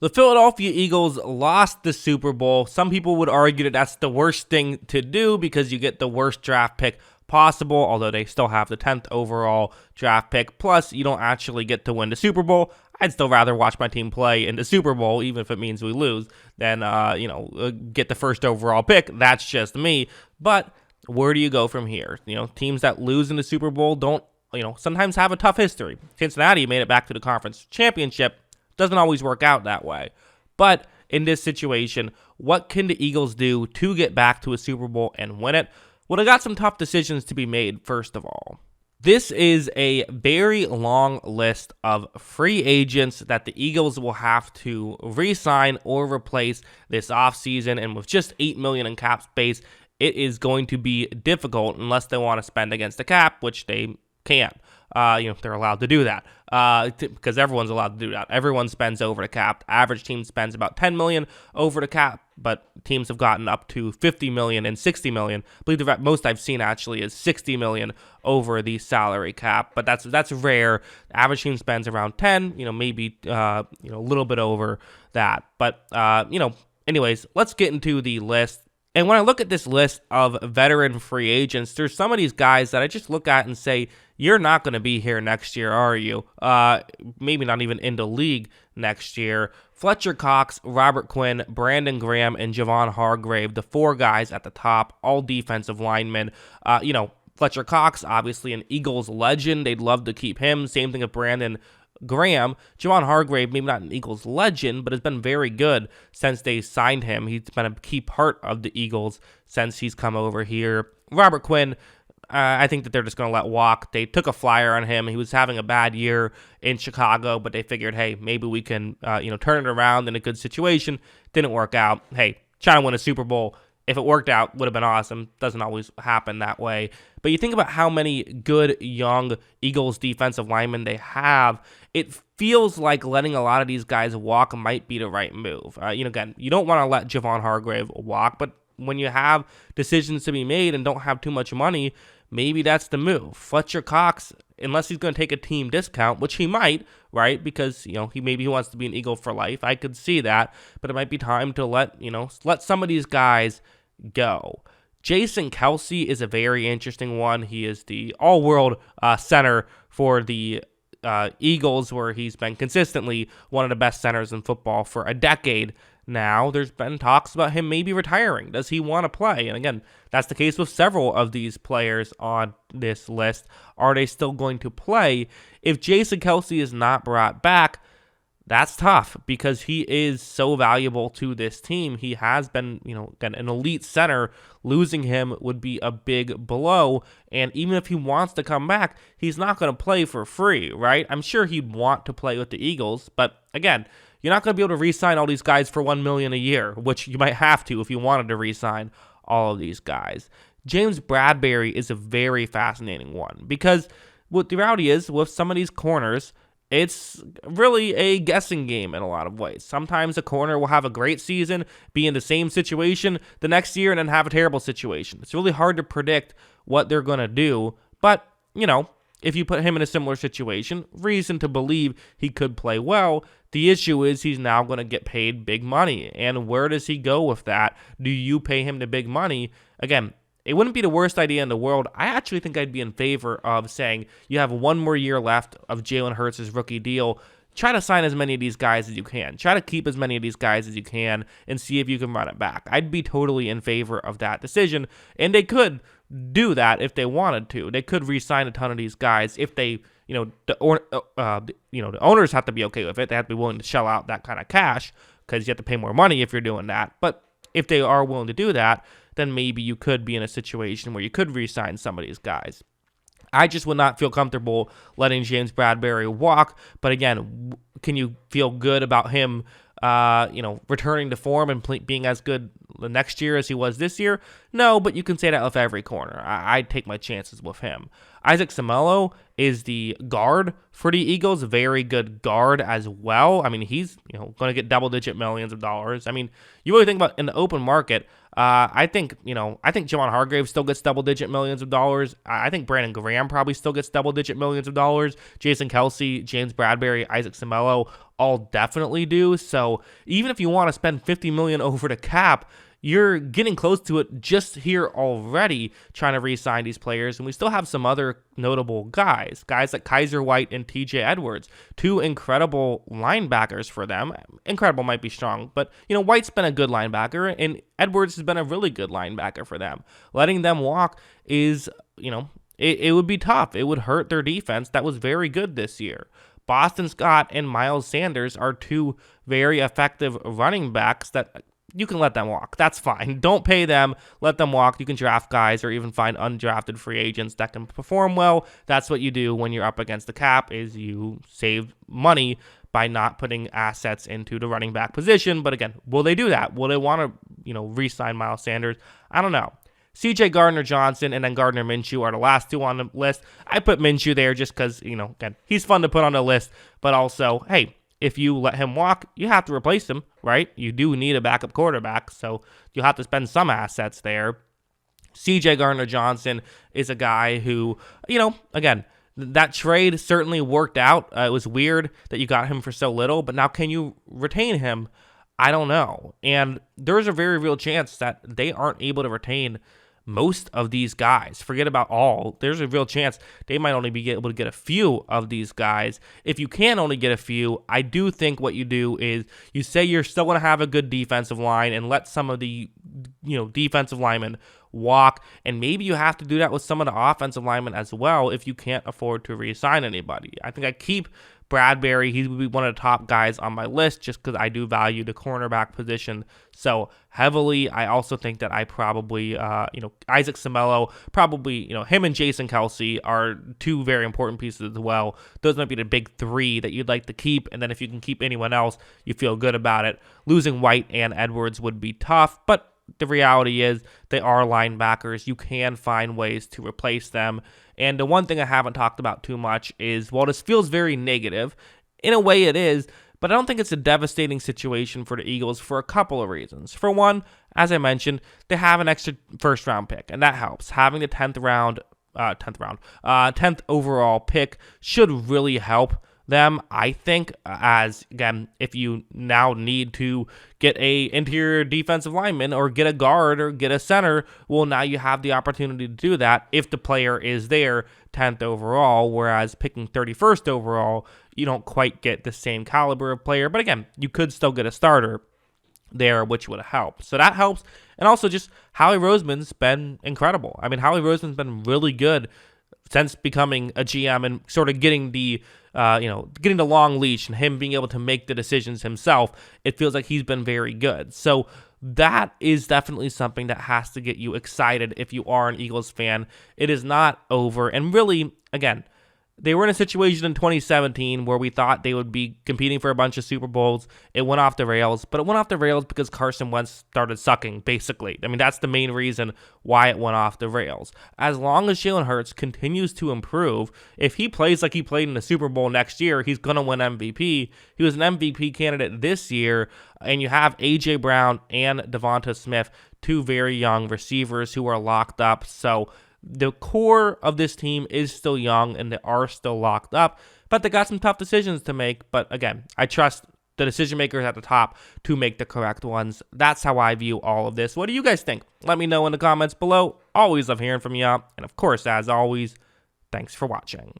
The Philadelphia Eagles lost the Super Bowl. Some people would argue that that's the worst thing to do because you get the worst draft pick possible, although they still have the 10th overall draft pick. Plus, you don't actually get to win the Super Bowl. I'd still rather watch my team play in the Super Bowl, even if it means we lose, than get the first overall pick. That's just me. But where do you go from here? Teams that lose in the Super Bowl don't, sometimes have a tough history. Cincinnati made it back to the conference championship. Doesn't always work out that way. But in this situation, what can the Eagles do to get back to a Super Bowl and win it? Well, they got some tough decisions to be made, first of all. This is a very long list of free agents that the Eagles will have to re-sign or replace this offseason. And with just $8 million in cap space, it is going to be difficult unless they want to spend against the cap, which they can't. They're allowed to do that because everyone's allowed to do that. Everyone spends over the cap. Average team spends about $10 million over the cap, but teams have gotten up to $50 million and $60 million. I believe the most I've seen actually is $60 million over the salary cap, but that's rare. Average team spends around 10, maybe a little bit over that. But anyways, let's get into the list. And when I look at this list of veteran free agents, there's some of these guys that I just look at and say, you're not going to be here next year, are you? Maybe not even in the league next year. Fletcher Cox, Robert Quinn, Brandon Graham, and Javon Hargrave, the four guys at the top, all defensive linemen. Fletcher Cox, obviously an Eagles legend. They'd love to keep him. Same thing with Brandon Graham. Javon Hargrave, maybe not an Eagles legend, but has been very good since they signed him. He's been a key part of the Eagles since he's come over here. Robert Quinn, I think that they're just going to let walk. They took a flyer on him. He was having a bad year in Chicago, but they figured, hey, maybe we can turn it around in a good situation. Didn't work out. Hey, trying to win a Super Bowl. If it worked out, would have been awesome. Doesn't always happen that way. But you think about how many good young Eagles defensive linemen they have, it feels like letting a lot of these guys walk might be the right move. Again, you don't want to let Javon Hargrave walk, but when you have decisions to be made and don't have too much money, maybe that's the move. Fletcher Cox, unless he's going to take a team discount, which he might, right? Because, he wants to be an Eagle for life. I could see that, but it might be time to let some of these guys go. Jason Kelce is a very interesting one. He is the all-world center for the Eagles, where he's been consistently one of the best centers in football for a decade now. There's been talks about him maybe retiring. Does he want to play? And again, that's the case with several of these players on this list. Are they still going to play? If Jason Kelce is not brought back, that's tough because he is so valuable to this team. He has been, an elite center. Losing him would be a big blow. And even if he wants to come back, he's not going to play for free, right? I'm sure he'd want to play with the Eagles. But again, you're not going to be able to re-sign all these guys for $1 million a year, which you might have to if you wanted to re-sign all of these guys. James Bradberry is a very fascinating one because what the reality is with some of these corners, it's really a guessing game in a lot of ways. Sometimes a corner will have a great season, be in the same situation the next year, and then have a terrible situation. It's really hard to predict what they're going to do, but, if you put him in a similar situation, reason to believe he could play well. The issue is he's now going to get paid big money, and where does he go with that? Do you pay him the big money? Again, it wouldn't be the worst idea in the world. I actually think I'd be in favor of saying you have one more year left of Jalen Hurts' rookie deal. Try to sign as many of these guys as you can. Try to keep as many of these guys as you can and see if you can run it back. I'd be totally in favor of that decision, and they could do that if they wanted to. They could re-sign a ton of these guys if they, the owners have to be okay with it. They have to be willing to shell out that kind of cash because you have to pay more money if you're doing that. But if they are willing to do that, then maybe you could be in a situation where you could re-sign some of these guys. I just would not feel comfortable letting James Bradberry walk. But again, can you feel good about him, returning to form and being as good the next year as he was this year? No, but you can say that with every corner. I'd take my chances with him. Isaac Seumalo is the guard for the Eagles, very good guard as well. I mean, he's going to get double-digit millions of dollars. I mean, you really think about in the open market, I think, I think Javon Hargrave still gets double-digit millions of dollars. I think Brandon Graham probably still gets double-digit millions of dollars. Jason Kelsey, James Bradbury, Isaac Seumalo all definitely do. So even if you want to spend $50 million over the cap, you're getting close to it just here already trying to re-sign these players. And we still have some other notable guys like Kaiser White and TJ Edwards, two incredible linebackers for them. Incredible might be strong, but White's been a good linebacker and Edwards has been a really good linebacker for them. Letting them walk is, it would be tough. It would hurt their defense that was very good this year. Boston Scott and Miles Sanders are two very effective running backs that you can let them walk. That's fine. Don't pay them. Let them walk. You can draft guys or even find undrafted free agents that can perform well. That's what you do when you're up against the cap, is you save money by not putting assets into the running back position. But again, will they do that? Will they want to, re-sign Miles Sanders? I don't know. CJ Gardner-Johnson and then Gardner Minshew are the last two on the list. I put Minshew there just because, again, he's fun to put on the list. But also, hey, if you let him walk, you have to replace him, right? You do need a backup quarterback, so you'll have to spend some assets there. CJ Gardner-Johnson is a guy who, again, that trade certainly worked out. It was weird that you got him for so little, but now can you retain him? I don't know. And there's a very real chance that they aren't able to retain most of these guys. Forget about all. There's a real chance they might only be able to get a few of these guys. If you can only get a few, I do think what you do is you say you're still going to have a good defensive line and let some of the defensive linemen walk, and maybe you have to do that with some of the offensive linemen as well if you can't afford to re-sign anybody. I think I keep Bradbury. He would be one of the top guys on my list just because I do value the cornerback position so heavily. I also think that I probably, Isaac Seumalo, probably, him and Jason Kelsey are two very important pieces as well. Those might be the big three that you'd like to keep, and then if you can keep anyone else, you feel good about it. Losing White and Edwards would be tough, but the reality is they are linebackers. You can find ways to replace them. And the one thing I haven't talked about too much is, while this feels very negative, in a way it is, but I don't think it's a devastating situation for the Eagles for a couple of reasons. For one, as I mentioned, they have an extra first-round pick, and that helps. Having the 10th overall pick should really help them, I think, as, again, if you now need to get a interior defensive lineman or get a guard or get a center, well, now you have the opportunity to do that if the player is there 10th overall, whereas picking 31st overall, you don't quite get the same caliber of player. But again, you could still get a starter there, which would help. So that helps. And also just Howie Roseman's been incredible. I mean, Howie Roseman's been really good since becoming a GM and sort of getting the getting the long leash and him being able to make the decisions himself. It feels like he's been very good. So that is definitely something that has to get you excited if you are an Eagles fan. It is not over. And really, again, they were in a situation in 2017 where we thought they would be competing for a bunch of Super Bowls. It went off the rails, but it went off the rails because Carson Wentz started sucking, basically. I mean, that's the main reason why it went off the rails. As long as Jalen Hurts continues to improve, if he plays like he played in the Super Bowl next year, he's going to win MVP. He was an MVP candidate this year, and you have A.J. Brown and Devonta Smith, two very young receivers who are locked up. So the core of this team is still young and they are still locked up, but they got some tough decisions to make. But again, I trust the decision makers at the top to make the correct ones. That's how I view all of this. What do you guys think? Let me know in the comments below. Always love hearing from you. And of course, as always, thanks for watching.